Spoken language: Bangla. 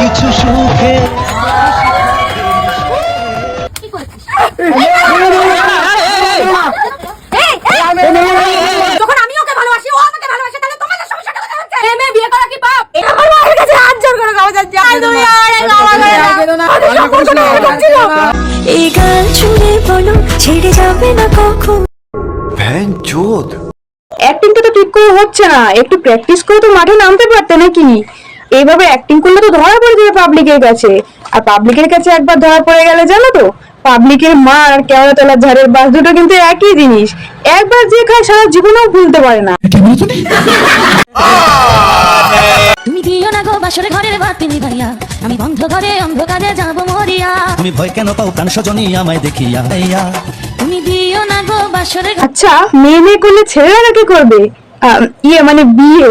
কিছু সুখে যখন আমি ওকে ভালোবাসি ও আমাকে ভালোবাসে তাহলে তোমাদের সমস্যাটা কোথায় হচ্ছে? এই মেয়ে বিয়ে করা কি পাপ? আমার মায়ের কাছে হাত জোড় করে গাওয়া যাচ্ছে। আই তুমি আরে গাওয়া করে না। এই গান শুনে বলো ছেড়ে যাবে না কখন। ভ্যান চোদ অ্যাক্টিংটা তো ঠিক করে হচ্ছে না, একটু প্র্যাকটিস করে তো মাঠে নামতে পারতে নাকি? এইভাবে অ্যাক্টিং করলে তো ধরা পড়ে যাবে পাবলিকের কাছে, আর পাবলিকের কাছে একবার ধরা পড়ে গেলে জানো তো, পাবলিকের মার আর কেওড়া তলার ঝাড়ের বাস দুটো কিন্তু একই জিনিস। একবার যে খায় সারা জীবনেও ভুলতে পারে না। তুমি দিও না গো বাসরে ঘরের বাতি নিভাইয়া, আমি বন্ধ ঘরে অন্ধকারে যাব মরিয়া। তুমি ভয় কেন পাও প্রাণ সজনী আমায় দেখিয়া। তুমি দিও না গো বাসরে আচ্ছা, মেয়ে মেয়ে করলে ছেলেরা কি করবে? মানে বিয়ে।